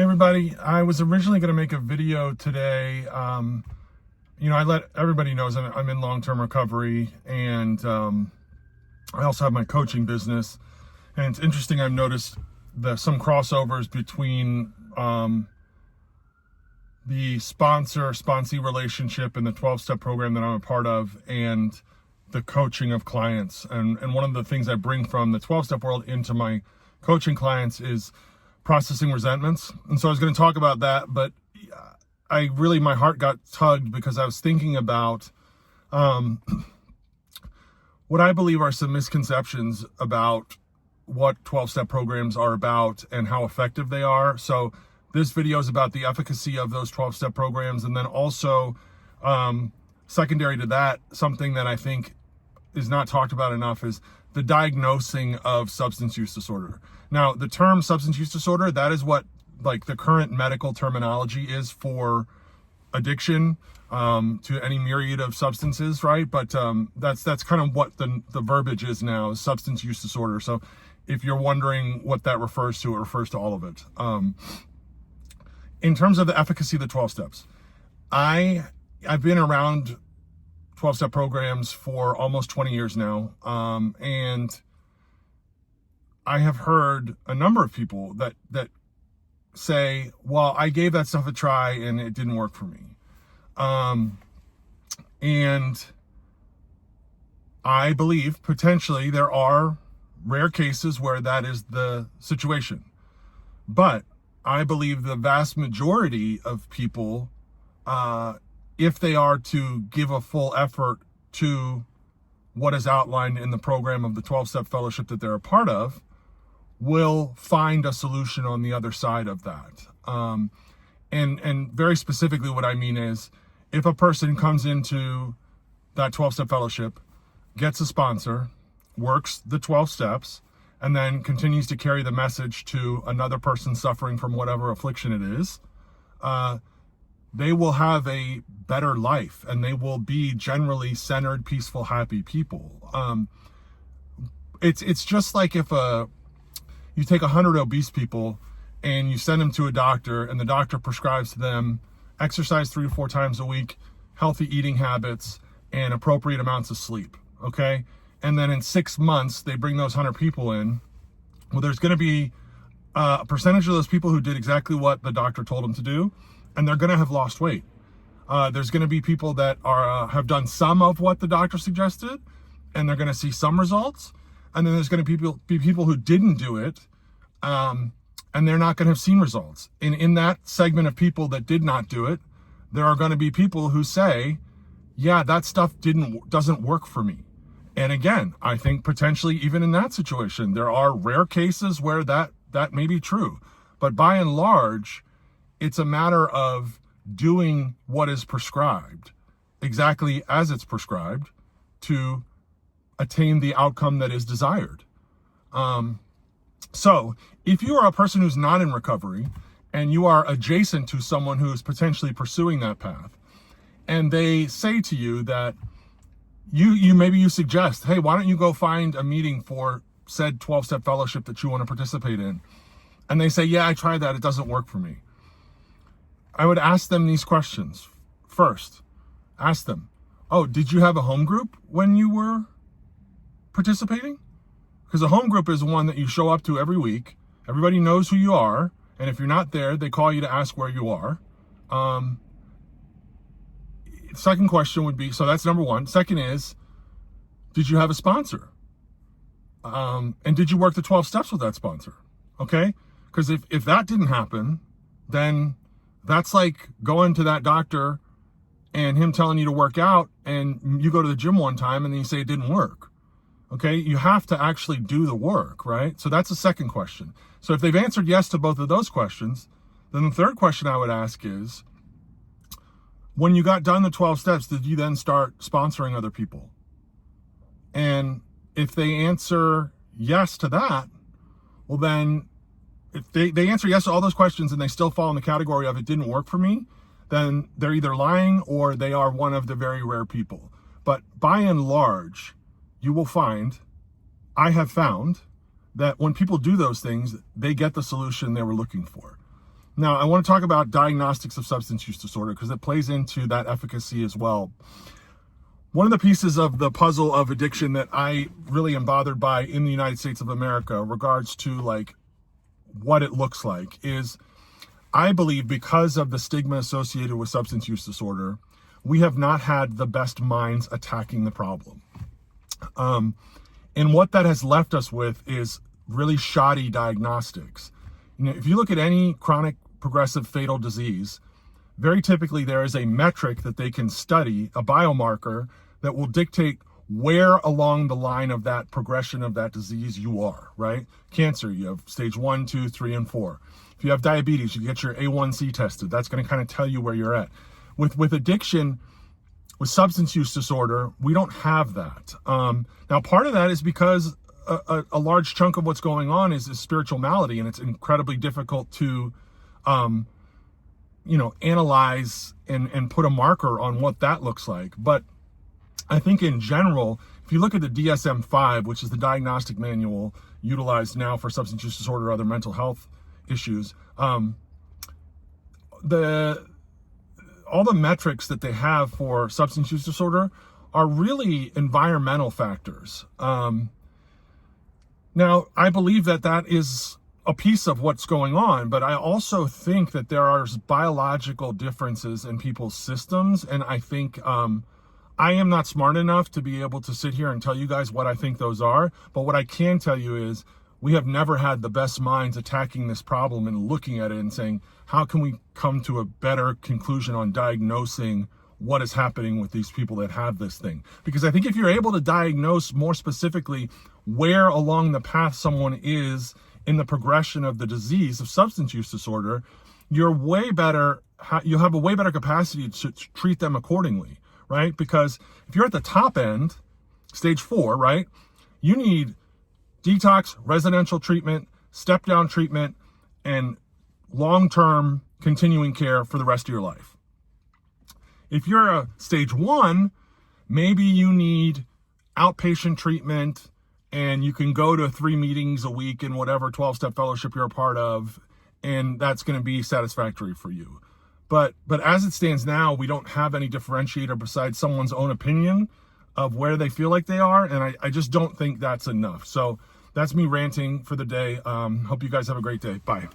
Hey everybody, I was originally going to make a video today. I let everybody knows I'm in long-term recovery, and I also have my coaching business. And it's interesting, I've noticed some crossovers between the sponsee relationship and the 12-step program that I'm a part of, and the coaching of clients. And one of the things I bring from the 12-step world into my coaching clients is processing resentments. And so I was going to talk about that, but my heart got tugged because I was thinking about what I believe are some misconceptions about what 12-step programs are about and how effective they are. So this video is about the efficacy of those 12-step programs. And then also, secondary to that, something that I think is not talked about enough is the diagnosing of substance use disorder. Now, the term substance use disorder, that is what the current medical terminology is for addiction to any myriad of substances, right? But that's kind of what the verbiage is now, is substance use disorder. So if you're wondering what that refers to, it refers to all of it. In terms of the efficacy of the 12 steps, I've been around 12-step programs for almost 20 years now, and I have heard a number of people that say, well, I gave that stuff a try and it didn't work for me. And I believe potentially there are rare cases where that is the situation. But I believe the vast majority of people, if they are to give a full effort to what is outlined in the program of the 12-step fellowship that they're a part of, will find a solution on the other side of that. And very specifically what I mean is, if a person comes into that 12-step fellowship, gets a sponsor, works the 12 steps, and then continues to carry the message to another person suffering from whatever affliction it is, they will have a better life, and they will be generally centered, peaceful, happy people. It's just like if you take 100 obese people and you send them to a doctor, and the doctor prescribes to them exercise 3 to 4 times a week, healthy eating habits, and appropriate amounts of sleep, okay? And then in 6 months, they bring those 100 people in. Well, there's going to be a percentage of those people who did exactly what the doctor told them to do, and they're going to have lost weight. There's going to be people that have done some of what the doctor suggested, and they're going to see some results. And then there's going to be people who didn't do it, and they're not going to have seen results. And in that segment of people that did not do it, there are going to be people who say, yeah, that stuff doesn't work for me. And again, I think potentially even in that situation, there are rare cases where that may be true. But by and large, it's a matter of doing what is prescribed, exactly as it's prescribed, to attain the outcome that is desired. So if you are a person who's not in recovery, and you are adjacent to someone who's potentially pursuing that path, and they say to you that maybe you suggest, hey, why don't you go find a meeting for said 12-step fellowship that you want to participate in? And they say, yeah, I tried that, it doesn't work for me. I would ask them these questions. First, ask them, oh, did you have a home group when you were participating? Because a home group is one that you show up to every week. Everybody knows who you are. And if you're not there, they call you to ask where you are. Second question would be, so that's number one. Second is, did you have a sponsor? And did you work the 12 steps with that sponsor? Okay? Because if that didn't happen, then that's like going to that doctor and him telling you to work out, and you go to the gym one time and then you say it didn't work. Okay? You have to actually do the work, right? So that's the second question. So if they've answered yes to both of those questions, then the third question I would ask is, when you got done the 12 steps, did you then start sponsoring other people? And if they answer yes to that, well then, if they answer yes to all those questions and they still fall in the category of it didn't work for me, then they're either lying or they are one of the very rare people. But by and large, you will find, I have found, that when people do those things, they get the solution they were looking for. Now, I want to talk about diagnostics of substance use disorder because it plays into that efficacy as well. One of the pieces of the puzzle of addiction that I really am bothered by in the United States of America, regards to like what it looks like, is I believe because of the stigma associated with substance use disorder, we have not had the best minds attacking the problem. And what that has left us with is really shoddy diagnostics. You know, if you look at any chronic progressive fatal disease, very typically there is a metric that they can study, a biomarker that will dictate where along the line of that progression of that disease you are, right? Cancer, you have stage 1, 2, 3, and 4. If you have diabetes, you get your A1C tested. That's going to kind of tell you where you're at. With addiction, with substance use disorder, we don't have that. Now, part of that is because a large chunk of what's going on is spiritual malady, and it's incredibly difficult to, analyze and put a marker on what that looks like. But I think in general, if you look at the DSM-5, which is the diagnostic manual utilized now for substance use disorder or other mental health issues, all the metrics that they have for substance use disorder are really environmental factors. Now, I believe that is a piece of what's going on, but I also think that there are biological differences in people's systems, and I think I am not smart enough to be able to sit here and tell you guys what I think those are, but what I can tell you is we have never had the best minds attacking this problem and looking at it and saying, how can we come to a better conclusion on diagnosing what is happening with these people that have this thing? Because I think if you're able to diagnose more specifically where along the path someone is in the progression of the disease of substance use disorder, you'll have a way better capacity to treat them accordingly, right? Because if you're at the top end, stage 4, right, you need detox, residential treatment, step-down treatment, and long-term continuing care for the rest of your life. If you're a stage 1, maybe you need outpatient treatment and you can go to 3 meetings a week in whatever 12-step fellowship you're a part of, and that's going to be satisfactory for you. But as it stands now, we don't have any differentiator besides someone's own opinion of where they feel like they are, and I just don't think that's enough. So that's me ranting for the day. Hope you guys have a great day. Bye.